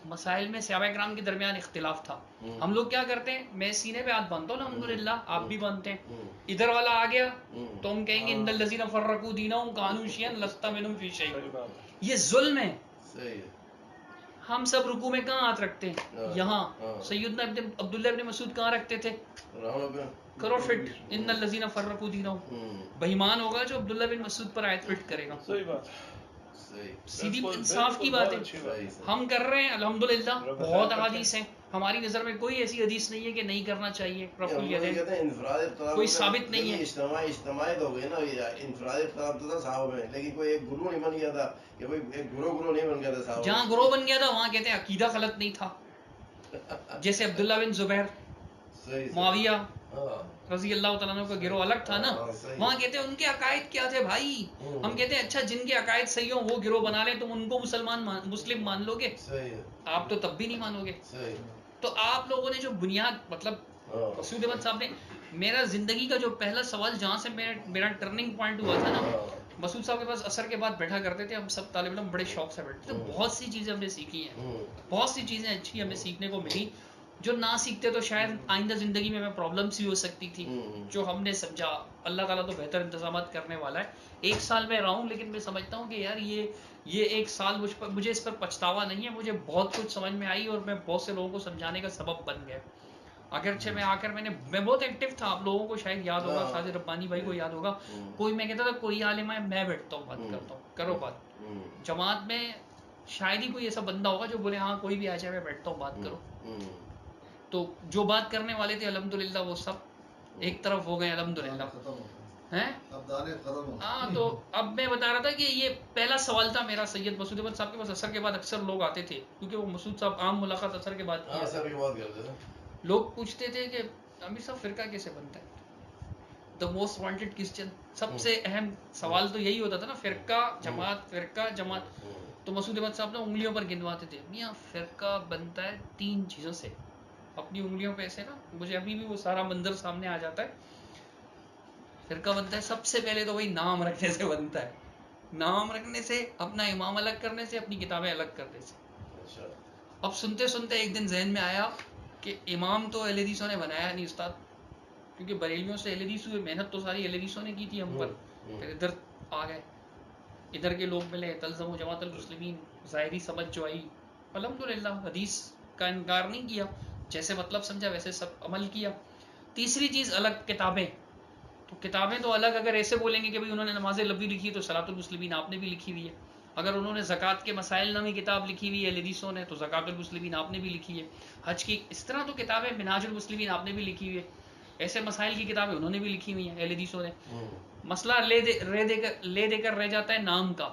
مسائل میں صحابہ کرام کے درمیان اختلاف تھا. ہم لوگ کیا کرتے ہیں, میں سینے پہ ہاتھ باندھتا ہوں الحمدللہ, آپ بھی باندھتے ہیں. ادھر والا آ گیا تو ہم کہیں گے ان الذین فرقوا دینہم کانوا شیعا لست منہم فی شیء. یہ ظلم ہے. ہم سب رکوع میں کہاں ہاتھ رکھتے ہیں؟ یہاں. سیدنا عبداللہ ابن مسعود کہاں رکھتے تھے؟ کرو فٹ ان الذین فرقوا دینہم. بےایمان ہوگا جو عبداللہ بن مسعود پر آیت فٹ کرے گا. صحیح بات, سیدھی انصاف کی بات ہے. ہم کر رہے ہیں الحمدللہ, بہت احادیث ہیں. ہماری نظر میں کوئی ایسی حدیث نہیں ہے کہ نہیں کرنا چاہیے. کوئی ثابت نہیں ہے. اجتماعیت ہو گئی نا, انفراد اختلاف تو تھا صحابہ میں, لیکن کوئی ایک گروہ نہیں بن گیا تھا کہ بھائی ایک گروہ نہیں بن گیا تھا صحابہ. جہاں گروہ بن گیا تھا وہاں کہتے ہیں عقیدہ غلط نہیں تھا. جیسے عبداللہ بن زبیر, معاویہ رضی اللہ تعالیٰ عنہ کا گروہ الگ تھا نا, وہاں کہتے ہیں ان کے عقائد کیا تھے بھائی. ہم کہتے ہیں اچھا جن کے عقائد صحیح ہوں وہ گروہ بنا لیں, تم ان کو مسلم مان لو گے؟ آپ تو تب بھی نہیں مانو گے. تو آپ لوگوں نے جو بنیاد, مطلب مسعود احمد صاحب نے, میرا زندگی کا جو پہلا سوال جہاں سے میرا ٹرننگ پوائنٹ ہوا تھا نا, مسعود صاحب کے پاس عصر کے بعد بیٹھا کرتے تھے ہم سب طالب علم, بڑے شوق سے بیٹھتے تھے. بہت سی چیزیں ہم نے سیکھی ہیں, بہت سی چیزیں اچھی ہمیں سیکھنے کو ملی جو نہ سیکھتے تو شاید آئندہ زندگی میں پرابلمس بھی ہو سکتی تھی. جو ہم نے سمجھا, اللہ تعالیٰ تو بہتر انتظامات کرنے والا ہے. 1 سال میں رہا ہوں لیکن میں سمجھتا ہوں کہ یار یہ 1 سال مجھے اس پر پچھتاوا نہیں ہے. مجھے بہت کچھ سمجھ میں آئی اور میں بہت سے لوگوں کو سمجھانے کا سبب بن گیا. اگرچہ میں آ کر میں بہت ایکٹیو تھا, آپ لوگوں کو شاید یاد ہوگا, ساجد ربانی بھائی کو یاد ہوگا. میں کہتا تھا کوئی عالم ہے میں بیٹھتا ہوں بات کرتا ہوں, کرو بات. جماعت میں شاید ہی کوئی ایسا بندہ ہوگا جو بولے ہاں کوئی بھی آ جائے میں بیٹھتا ہوں بات کرو. تو جو بات کرنے والے تھے الحمدللہ وہ سب ایک طرف ہو گئے الحمدللہ. ہاں, تو اب میں بتا رہا تھا کہ یہ پہلا سوال تھا میرا سید مسعود احمد صاحب کے پاس. عصر کے بعد اکثر لوگ آتے تھے کیونکہ وہ مسعود صاحب عام ملاقات عصر کے بعد کیا. لوگ پوچھتے تھے کہ امیر صاحب فرقہ کیسے بنتا ہے, دا موسٹ وانٹڈ کوسچن. سب سے اہم سوال تو یہی ہوتا تھا نا, فرقہ جماعت فرقہ جماعت. تو مسعود احمد صاحب نا انگلیوں پر گنواتے تھے, میاں فرقہ بنتا ہے 3 چیزوں سے. اپنی انگلیوں پہ ایسے نا, مجھے ابھی بھی وہ سارا منظر سامنے آ جاتا ہے. فرقہ بنتا ہے سب سے پہلے تو وہی نام رکھنے سے بنتا ہے. نام رکھنے سے, اپنا امام الگ کرنے سے, اپنی کتابیں الگ کرنے سے. اب سنتے سنتے ایک دن ذہن میں آیا کہ امام تو اہل حدیثوں نے بنایا نہیں استاد, کیونکہ بریلویوں سے اہل حدیث ہوئے, محنت تو ساری اہل حدیثوں نے کی تھی ہم پر. پھر ادھر آ گئے, ادھر کے لوگ ملے, تلزم و جماعت المسلمین, ظاہری سمجھ جو آئی. الحمدللہ حدیث کا انکار نہیں کیا, جیسے مطلب سمجھا ویسے سب عمل کیا. تیسری چیز الگ کتابیں. تو کتابیں تو الگ, اگر ایسے بولیں گے کہ بھائی انہوں نے نماز لبی لکھی تو صلاۃ المسلمین آپ نے بھی لکھی ہوئی ہے. اگر انہوں نے زکوٰۃ کے مسائل نامی کتاب لکھی ہوئی ہے اہل حدیثوں نے تو زکوٰۃ المسلمین آپ نے بھی لکھی ہے. حج کی اس طرح تو کتابیں, منہاج المسلمین آپ نے بھی لکھی ہوئی ہے. ایسے مسائل کی کتابیں انہوں نے بھی لکھی ہوئی ہیں اہل حدیثوں نے. مسئلہ لے دے کر رہ جاتا ہے نام کا.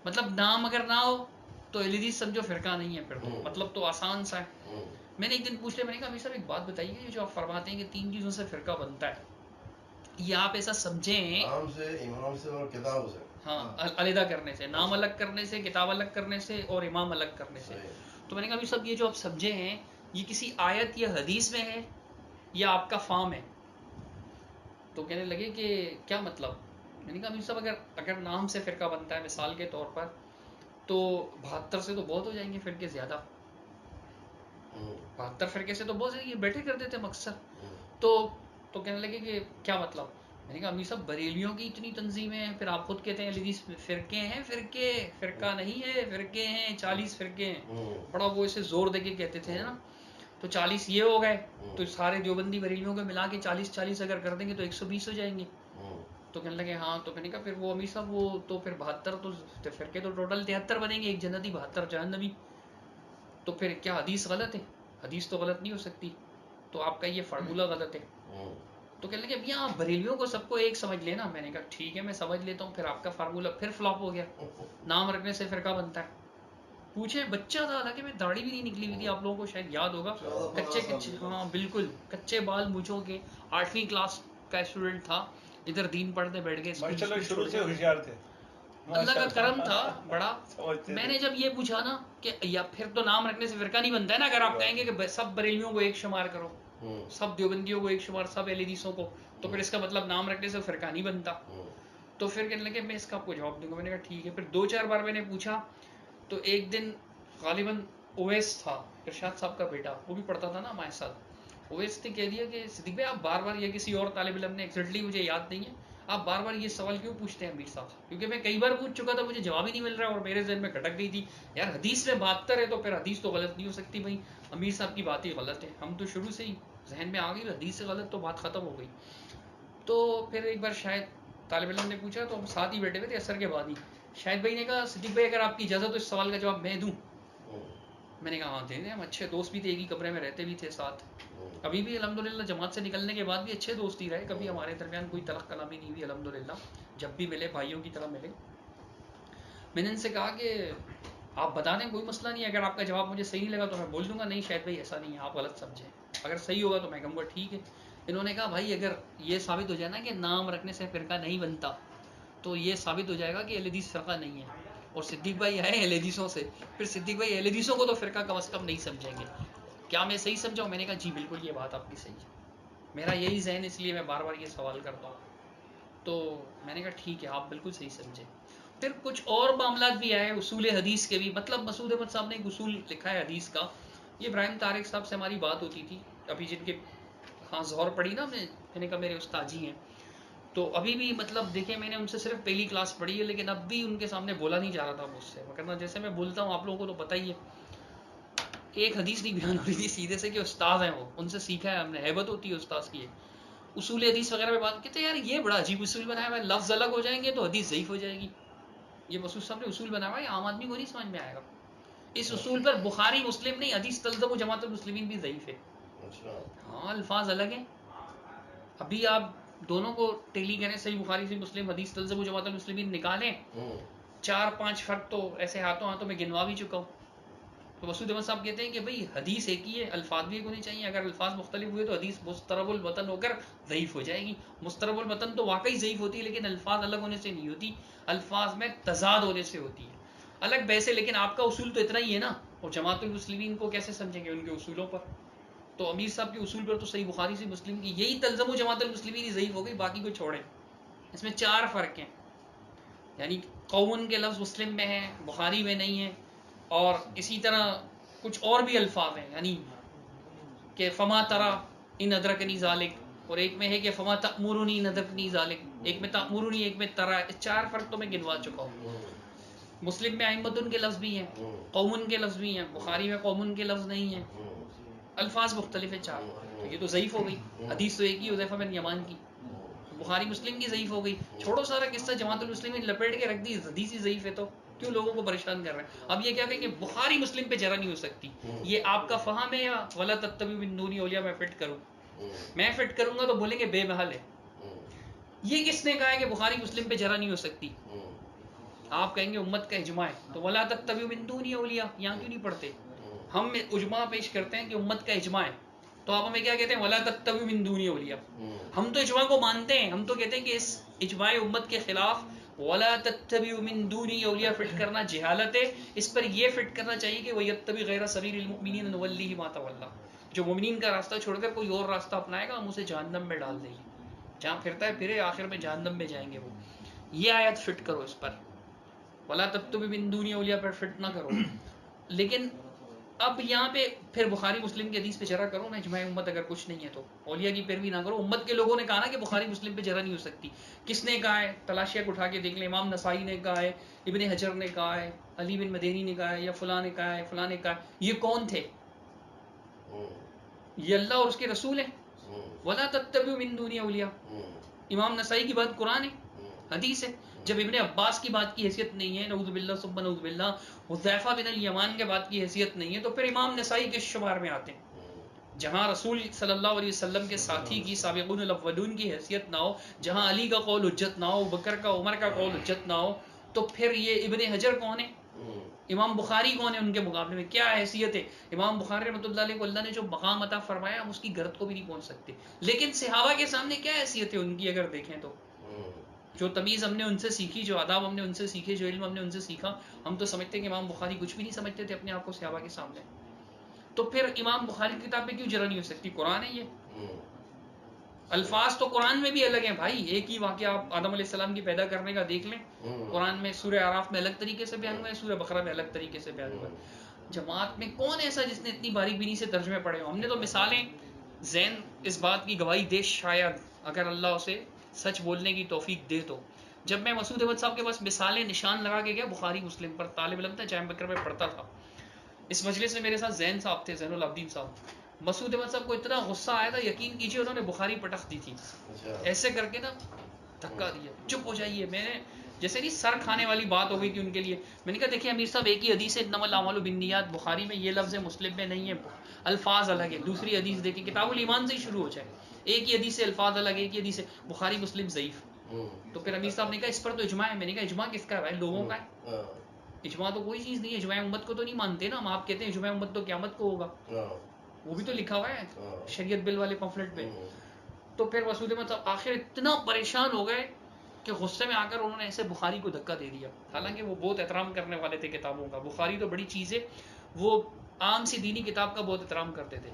مطلب نام اگر نہ ہو تو اہل حدیث سمجھو فرقہ نہیں ہے. پھر مطلب تو آسان سا ہے. میں نے ایک دن پوچھ لیا, میں نے کہا امیر صاحب ایک بات بتائیے, یہ جو آپ فرماتے ہیں کہ 3 چیزوں سے فرقہ بنتا ہے, یہ آپ ایسا سمجھیں نام سے, امام سے اور کتاب سے, ہاں علیحدہ کرنے سے, نام الگ کرنے سے, کتاب الگ کرنے سے اور امام الگ کرنے سے. تو میں نے کہا امیر صاحب یہ جو آپ سمجھے ہیں یہ کسی آیت یا حدیث میں ہے یا آپ کا فام ہے؟ تو کہنے لگے کہ کیا مطلب. میں نے کہا امیر صاحب اگر نام سے فرقہ بنتا ہے مثال کے طور پر تو 72 سے تو بہت ہو جائیں گے فرقے زیادہ. 72 فرقے سے تو بہت زیادہ, یہ بیٹھے کرتے تھے اکثر. تو کہنے لگے کہ کیا مطلب. میں نے کہا امیر صاحب بریلیوں کی اتنی تنظیمیں ہیں, پھر آپ خود کہتے ہیں حدیث فرقے ہیں, فرقہ نہیں ہے, فرقے ہیں 40 فرقے ہیں. بڑا وہ اسے زور دے کے کہتے تھے نا. تو 40 یہ ہو گئے, تو سارے دیوبندی بریلیوں کو ملا کے 40 اگر کر دیں گے تو 120 ہو جائیں گے. تو کہنے لگے ہاں. تو میں نے کہا پھر وہ امیر صاحب وہ تو پھر 72 تو فرقے تو ٹوٹل 73 بنیں گے, ایک جنتی 72 جہنمی. تو پھر کیا حدیث غلط ہے؟ حدیث تو غلط نہیں ہو سکتی, تو آپ کا یہ فارمولہ غلط ہے. تو کہنے لگے اب یہاں بریلیوں کو سب کو ایک سمجھ لینا. میں نے کہا ٹھیک ہے میں سمجھ لیتا ہوں. پھر آپ کا فارمولہ پھر فلاپ ہو گیا, نام رکھنے سے فرقہ بنتا ہے. پوچھے بچہ تھا, حالانکہ میں داڑھی بھی نہیں نکلی ہوئی تھی, آپ لوگوں کو شاید یاد ہوگا, کچے ہاں بالکل کچے بال مجھوں کے, 8ویں کلاس کا اسٹوڈنٹ تھا. ادھر دین پڑھتے بیٹھ گئے, شروع سے ہوشیار تھے, اللہ کا کرم تھا بڑا. میں نے جب یہ پوچھا نا کہ یا پھر تو نام رکھنے سے فرقہ نہیں بنتا ہے نا, اگر آپ کہیں گے کہ سب بریلیوں کو ایک شمار کرو, سب دیوبندیوں کو ایک شمار, سب اہل حدیثوں کو, تو پھر اس کا مطلب نام رکھنے سے فرقہ نہیں بنتا. تو پھر کہنے لگے میں اس کا آپ کو جواب دوں گا. میں نے کہا ٹھیک ہے. پھر 2-4 بار میں نے پوچھا, تو ایک دن غالباً اویس تھا ارشاد صاحب کا بیٹا, وہ بھی پڑھتا تھا نا ہمارے ساتھ. اویس نے کہہ دیا کہ صدیق بھائی آپ بار بار, یا کسی اور طالب علم نے, ایگزیکٹلی مجھے یاد نہیں ہے, آپ بار بار یہ سوال کیوں پوچھتے ہیں امیر صاحب؟ کیونکہ میں کئی بار پوچھ چکا تھا, مجھے جواب ہی نہیں مل رہا, اور میرے ذہن میں کھٹک گئی تھی یار حدیث میں 72 ہے تو پھر حدیث تو غلط نہیں ہو سکتی بھائی, امیر صاحب کی بات ہی غلط ہے. ہم تو شروع سے ہی ذہن میں آ گئی حدیث سے غلط تو بات ختم ہو گئی. تو پھر ایک بار شاید طالب علم نے پوچھا, تو ہم ساتھ ہی بیٹھے ہوئے تھے عصر کے بعد ہی, شاہد بھائی نے کہا صدیق بھائی اگر آپ کی اجازت تو اس سوال کا جواب میں دوں. میں نے کہا ہاں دے دیں, ہم اچھے دوست بھی تھے, ایک ہی کمرے میں رہتے بھی تھے ساتھ, ابھی بھی الحمدللہ جماعت سے نکلنے کے بعد بھی اچھے دوست ہی رہے, کبھی ہمارے درمیان کوئی تلخ کلامی نہیں ہوئی الحمدللہ, جب بھی ملے بھائیوں کی طرح ملے. میں نے ان سے کہا کہ آپ بتا دیں کوئی مسئلہ نہیں ہے, اگر آپ کا جواب مجھے صحیح نہیں لگا تو میں بول دوں گا نہیں شاید بھائی ایسا نہیں ہے, آپ غلط سمجھیں, اگر صحیح ہوگا تو میں کہوں گا ٹھیک ہے. انہوں نے کہا بھائی اگر یہ ثابت ہو جائے نا کہ نام رکھنے سے فرقہ نہیں بنتا, تو یہ ثابت ہو جائے گا کہ اہل حدیث فرقہ نہیں ہے, اور صدیق بھائی ہے اہل حدیثوں سے, پھر صدیق بھائی اہل حدیثوں کو تو فرقہ کم از کم نہیں سمجھیں گے. کیا میں صحیح سمجھا ہوں؟ میں نے کہا جی بالکل یہ بات آپ کی صحیح ہے, میرا یہی ذہن, اس لیے میں بار بار یہ سوال کرتا ہوں. تو میں نے کہا ٹھیک ہے آپ بالکل صحیح سمجھے. پھر کچھ اور معاملات بھی آئے اصول حدیث کے بھی, مطلب مسعود احمد صاحب نے ایک اصول لکھا ہے حدیث کا, یہ ابراہیم طارق صاحب سے ہماری بات ہوتی تھی ابھی, جن کے ہاں ظہر پڑھی نا, میں نے کہا میرے استاد جی ہیں, تو ابھی بھی مطلب دیکھیں میں نے ان سے صرف پہلی کلاس پڑھی ہے, لیکن اب بھی ان کے سامنے بولا نہیں جا رہا تھا مجھ سے, وغیرہ جیسے میں بولتا ہوں آپ لوگوں کو تو پتہ ہی ہے. ایک حدیث نہیں بیان ہو رہی تھی سیدھے سے کہ استاد ہیں وہ, ان سے سیکھا ہے ہم نے, ہیبت ہوتی ہے استاد کی. اصول حدیث وغیرہ میں بات کہتے ہیں یار یہ بڑا عجیب اصول بنایا ہوا ہے, لفظ الگ ہو جائیں گے تو حدیث ضعیف ہو جائے گی. یہ مسعود صاحب نے اصول بنایا ہوا ہے, عام آدمی کو نہیں سمجھ میں آئے گا. اس اصول پر بخاری مسلم نہیں, حدیث تلزم و جماعت المسلمین بھی ضعیف ہے. ہاں الفاظ الگ ہیں. ابھی آپ دونوں کو ٹیلی کریں, صحیح بخاری سے مسلم, حدیث تلزم و جماعت المسلمین نکالیں, 4-5 فرق تو ایسے ہاتھوں ہاتھوں میں گنوا بھی چکا ہوں. تو مسعود احمد صاحب کہتے ہیں کہ بھئی حدیث ایک ہی ہے, الفاظ بھی ایک ہونے چاہیے, اگر الفاظ مختلف ہوئے تو حدیث مضطرب المتن ہو کر ضعیف ہو جائے گی. مضطرب المتن تو واقعی ضعیف ہوتی ہے, لیکن الفاظ الگ ہونے سے نہیں ہوتی, الفاظ میں تضاد ہونے سے ہوتی ہے. الگ بحث ہے, لیکن آپ کا اصول تو اتنا ہی ہے نا, اور جماعت المسلمین کو کیسے سمجھیں گے ان کے اصولوں پر؟ تو امیر صاحب کے اصول پر تو صحیح بخاری سے مسلم کی یہی تلزم و جماعت المسلمین ہی ضعیف ہو گئی, باقی کو چھوڑیں. اس میں 4 فرق ہیں, یعنی قومن کے لفظ مسلم میں ہے, بخاری میں نہیں ہے, اور اسی طرح کچھ اور بھی الفاظ ہیں, یعنی کہ فما ترا ان ادرکنی ذالک, اور ایک میں ہے کہ فما تأمرنی ان ادرکنی ذالک, ایک میں تأمرنی ایک میں ترا. 4 فرق تو میں گنوا چکا ہوں. مسلم میں ائمۃ کے لفظ بھی ہیں, قومن کے لفظ بھی ہیں, بخاری میں قومن کے لفظ نہیں ہیں, الفاظ مختلف ہیں 4. تو یہ تو ضعیف ہو گئی. حدیث تو ایک ہی, حذیفہ بن یمان کی, بخاری مسلم کی ضعیف ہو گئی. چھوڑو سارا قصہ, جماعت المسلمین لپیٹ کے رکھ دی, حدیث ہی ضعیف ہے, تو کیوں لوگوں کو پریشان کر رہے ہیں؟ اب یہ کیا کہیں کہ بخاری مسلم پہ جرا نہیں ہو سکتی, یہ آپ کا فہم ہے, یا ولا تتبعوا من دونی اولیاء میں فٹ کروں, میں فٹ کروں گا تو بولیں گے بے محل ہے. یہ کس نے کہا ہے کہ بخاری مسلم پہ جرا نہیں ہو سکتی؟ آپ کہیں گے امت کا اجماع ہے, تو ولا تتبعوا من دونی اولیاء یہاں کیوں نہیں پڑھتے؟ ہم اجماع پیش کرتے ہیں کہ امت کا اجماع ہے, تو آپ ہمیں کیا کہتے ہیں؟ ولا تتبعوا من دونی اولیاء. ہم تو اجماع کو مانتے ہیں, ہم تو کہتے ہیں کہ اس اجماع امت کے خلاف ولا تتبعوا من دونی اولیاء فٹ کرنا جہالت ہے. اس پر یہ فٹ کرنا چاہیے کہ وَيَتَّبِعْ غَيْرَ سَبِيلِ الْمُؤْمِنِينَ نُوَلِّهِ مَا تَوَلَّىٰ, جو مومنین کا راستہ چھوڑ کر کوئی اور راستہ اپنائے گا ہم اسے جہنم میں ڈال دیں گے, جہاں پھرتا ہے پھرے آخر میں جہنم میں جائیں گے وہ. یہ آیت فٹ کرو اس پر, ولا تتبعوا من دونی اولیاء پر فٹ نہ کرو. لیکن اب یہاں پہ پھر بخاری مسلم کی حدیث پہ جرا کرو نا, اجماع امت اگر کچھ نہیں ہے تو اولیاء کی پیروی نہ کرو. امت کے لوگوں نے کہا نا کہ بخاری مسلم پہ جرا نہیں ہو سکتی. کس نے کہا ہے؟ تلاشیہ کو اٹھا کے دیکھ لیں. امام نسائی نے کہا ہے, ابن حجر نے کہا ہے, علی بن مدینی نے کہا ہے, یا فلاں نے کہا ہے, فلاں نے کہا ہے. یہ کون تھے؟ یہ اللہ اور اس کے رسول ہیں. ولا تتبعوا من دونی اولیاء, امام نسائی کی بات قرآن ہے, حدیث ہے. جب ابن عباس کی بات کی حیثیت نہیں ہے, نعوذ باللہ ثم نعوذ باللہ, حذیفہ بن الیمان کے بات کی حیثیت نہیں ہے, تو پھر امام نسائی کے شمار میں آتے ہیں. جہاں رسول صلی اللہ علیہ وسلم کے ساتھی کی سابقون الاولون کی حیثیت نہ ہو, جہاں علی کا قول حجت نہ ہو, بکر کا, عمر کا قول حجت نہ ہو, تو پھر یہ ابن حجر کون ہے؟ امام بخاری کون ہے ان کے مقابلے میں؟ کیا حیثیت ہے؟ امام بخاری رحمۃ اللہ علیہ کو اللہ نے جو مقام عطا فرمایا ہم اس کی گرد کو بھی نہیں پہنچ سکتے, لیکن صحابہ کے سامنے کیا حیثیت ہے ان کی اگر دیکھیں تو؟ جو تمیز ہم نے ان سے سیکھی, جو آداب ہم نے ان سے سیکھے, جو علم ہم نے ان سے سیکھا, ہم تو سمجھتے ہیں کہ امام بخاری کچھ بھی نہیں سمجھتے تھے اپنے آپ کو صحابہ کے سامنے. تو پھر امام بخاری کی کتاب پہ کیوں جرا نہیں ہو سکتی؟ قرآن ہے یہ. الفاظ تو قرآن میں بھی الگ ہیں بھائی. ایک ہی واقعہ آپ آدم علیہ السلام کی پیدا کرنے کا دیکھ لیں, قرآن میں سورہ اعراف میں الگ طریقے سے بیان ہوا ہے, سورہ بقرہ میں الگ طریقے سے بیان ہوا ہے. جماعت میں کون ایسا جس نے اتنی باریک بینی سے ترجمے پڑھے ہوں؟ ہم نے تو مثالیں ذہن اس بات کی گواہی دے شاید اگر اللہ اسے سچ بولنے کی توفیق دے تو. جب میں مسعود احمد صاحب کے پاس مثالیں نشان لگا کے گیا بخاری مسلم پر، طالب علم تھا جامع بکر میں پڑھتا تھا، اس مجلس میں میرے ساتھ زین صاحب تھے، زین العابدین صاحب. مسعود احمد صاحب کو اتنا غصہ آیا تھا یقین کیجیے انہوں نے بخاری پٹخ دی تھی ایسے کر کے نا، دھکا دیا، چپ ہو جائیے. میں نے جیسے نہیں سر کھانے والی بات ہو گئی تھی ان کے لیے. میں نے کہا دیکھیں امیر صاحب ایک ہی حدیث ہے انما الاعمال بالنیات، بخاری میں یہ لفظ ہے مسلم میں نہیں ہے، الفاظ الگ ہے. دوسری حدیث دیکھیں کتاب الایمان سے ہی شروع ہو جائے، ایک ہی حدیث سے الفاظ الگ، ایک ہی حدیث سے بخاری مسلم ضعیف. تو پھر امیر صاحب نے کہا اس پر تو اجماع ہے. میں نے کہا اجماع کس کا ہے؟ لوگوں کا ہے. اجماع تو کوئی چیز نہیں ہے، اجماع امت کو تو نہیں مانتے نا ہم. آپ کہتے ہیں اجماع امت تو قیامت کو ہوگا، وہ بھی تو لکھا ہوا ہے شریعت بل والے پمفلٹ پہ. تو پھر مسعود احمد صاحب آخر اتنا پریشان ہو گئے کہ غصے میں آ کر انہوں نے ایسے بخاری کو دھکا دے دیا. حالانکہ وہ بہت احترام کرنے والے تھے کتابوں کا، بخاری تو بڑی چیز ہے، وہ عام سی دینی کتاب کا بہت احترام کرتے تھے.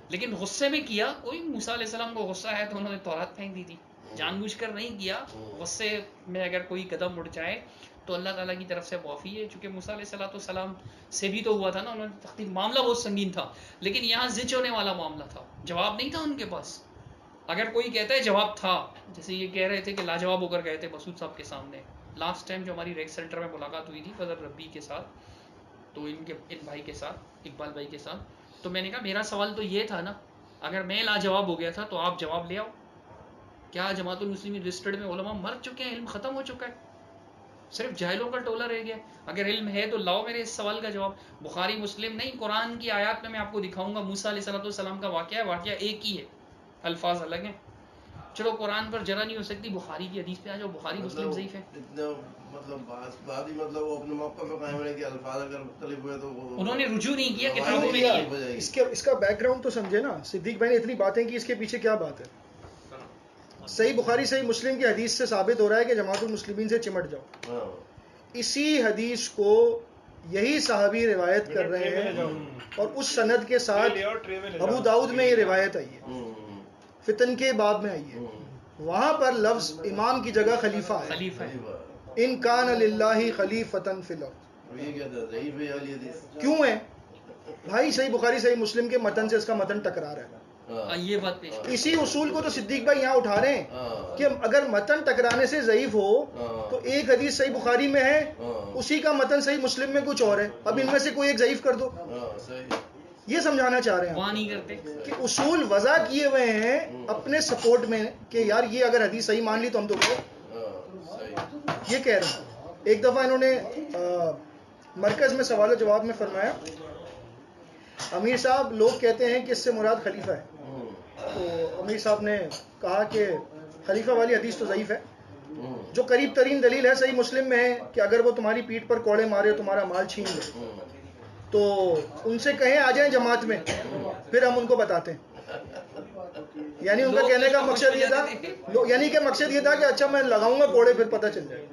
لیکن غصے میں کیا. کوئی موسیٰ علیہ السلام کو غصہ آیا تو انہوں نے تورات پھینک دی تھی، جان بوجھ کر نہیں کیا. غصے میں اگر کوئی قدم اٹھ جائے تو اللہ تعالیٰ کی طرف سے معافی ہے. چونکہ موسیٰ علیہ السلام سے بھی تو ہوا تھا نا، انہوں نے تختی معاملہ بہت سنگین تھا، لیکن یہاں زج ہونے والا معاملہ تھا، جواب نہیں تھا ان کے پاس. اگر کوئی کہتا ہے جواب تھا، جیسے یہ کہہ رہے تھے کہ لاجواب ہو کر گئے تھے مسعود صاحب کے سامنے. لاسٹ ٹائم جو ہماری ریک سینٹر میں ملاقات ہوئی تھی فضل ربی کے ساتھ، تو ان بھائی کے ساتھ، اقبال بھائی کے ساتھ، تو میں نے کہا میرا سوال تو یہ تھا نا، اگر میں لاجواب ہو گیا تھا تو آپ جواب لے آؤ. کیا جماعت المسلمین رجسٹرڈ میں علماء مر چکے ہیں، علم ختم ہو چکا ہے، صرف جاہلوں کا ٹولہ رہ گیا؟ اگر علم ہے تو لاؤ میرے اس سوال کا جواب. بخاری مسلم نہیں، قرآن کی آیات میں آپ کو دکھاؤں گا موسیٰ علیہ السلام کا واقعہ ہے، واقعہ ایک ہی ہے، الفاظ الگ ہیں. چلو قرآن پر جرا نہیں ہو سکتی، بخاری کی حدیث پہ آ جاؤ، بخاری مسلم ضعیف ہے. مطلب وہ اپنے موقع پہ قائم رہے کہ الفاظ اگر مختلف ہوئے تو انہوں نے رجوع نہیں کیا کتابوں میں کیا. اس کا بیک گراؤنڈ تو سمجھے نا. صدیق بھائی نے اتنی باتیں کی، اس کے پیچھے کیا بات ہے؟ صحیح بخاری صحیح مسلم کی حدیث سے ثابت ہو رہا ہے کہ جماعت المسلمین سے چمٹ جاؤ. اسی حدیث کو یہی صحابی روایت کر رہے ہیں اور اس سند کے ساتھ ابو داؤد میں یہ روایت آئی ہے، فتن کے باب میں آئی ہے. وہاں پر لفظ امام کی جگہ خلیفہ ہے. ان کان للہ خلیفتن فی الارض. کیوں ہے بھائی؟ صحیح بخاری صحیح مسلم کے متن سے اس کا متن ٹکرا رہا ہے. یہ بات پیش اسی اصول کو تو صدیق بھائی یہاں اٹھا رہے ہیں کہ اگر متن ٹکرانے سے ضعیف ہو تو ایک حدیث صحیح بخاری میں ہے، اسی کا متن صحیح مسلم میں کچھ اور ہے، اب ان میں سے کوئی ایک ضعیف کر دو. یہ سمجھانا چاہ رہے ہیں کہ اصول وضع کیے ہوئے ہیں اپنے سپورٹ میں کہ یار یہ اگر حدیث صحیح مان لی تو ہم تو یہ کہہ رہے ہیں. ایک دفعہ انہوں نے مرکز میں سوال و جواب میں فرمایا امیر صاحب لوگ کہتے ہیں کہ اس سے مراد خلیفہ ہے. تو امیر صاحب نے کہا کہ خلیفہ والی حدیث تو ضعیف ہے، جو قریب ترین دلیل ہے صحیح مسلم میں ہے کہ اگر وہ تمہاری پیٹھ پر کوڑے مارے تمہارا مال چھین لے تو ان سے کہیں آ جائیں جماعت میں، پھر ہم ان کو بتاتے ہیں. یعنی ان کا کہنے کا مقصد یہ تھا، یعنی کہ مقصد یہ تھا کہ اچھا میں لگاؤں گا کوڑے پھر پتہ چل جائے.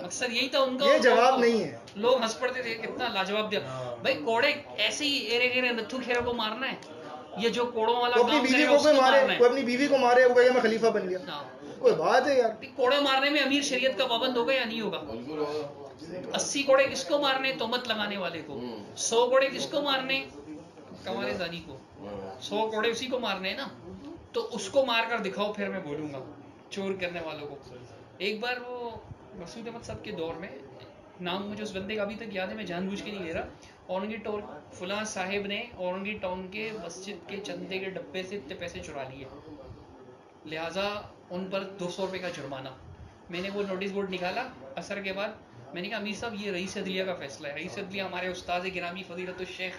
مقصد یہی تھا ان کا. یہ جواب نہیں ہے. لوگ ہنس پڑتے تھے کتنا لاجواب دیا. بھائی کوڑے ایسے ہی ایرے گیرے نتھو کھیرے کو مارنا ہے، یہ جو کوڑوں والا اپنی بیوی کو کوئی مارے، کوئی اپنی بیوی کو مارے وہ کہے میں خلیفہ بن گیا، کوئی بات ہے یار؟ کوڑے مارنے میں امیر شریعت کا پابند ہوگا یا نہیں ہوگا؟ 80 کوڑے کس کو مارنے؟ تہمت لگانے والے کو. 100 کوڑے کس کو مارنے؟ کمارے زانی کو. 100 کوڑے اسی کو مارنے نا، تو اس کو مار کر دکھاؤ پھر میں بولوں گا چور کرنے والوں کو. ایک بار وہ مسعود احمد صاحب کے دور میں، نام مجھے اس بندے کا ابھی تک یاد ہے، میں جان بوجھ کے نہیں لے رہا، اورنگی ٹول فلاں صاحب نے اورنگی ٹاؤن کے مسجد کے چندے کے ڈبے سے اتنے پیسے چرا لیے، لہٰذا ان پر 200 روپے کا جرمانہ. میں نے وہ نوٹس بورڈ نکالا عصر کے بعد، میں نے کہا امیر صاحب یہ رئیس عدلیہ کا فیصلہ ہے. رئیس عدلیہ ہمارے استاد گرامی فضیلت الشیخ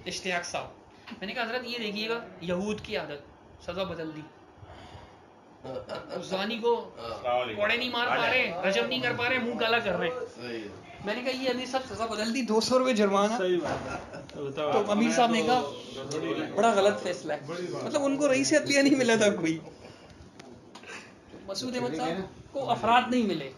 اشتیاق صاحب. میں نے کہا حضرت یہ دیکھیے گا یہود کی عادت، سزا بدل دی. زانی کو کوڑے نہیں مار پا رہے، رجم نہیں کر پا رہے، منہ کالا کر رہے. میں نے کہا یہ امیر صاحب سزا بدل دی، 200 روپے جرمانہ. تو امیر صاحب نے کہا بڑا غلط فیصلہ ہے. مطلب ان کو رئیس عدلیہ نہیں ملا تھا کوئی، مسعود احمد صاحب کو افراد نہیں ملے.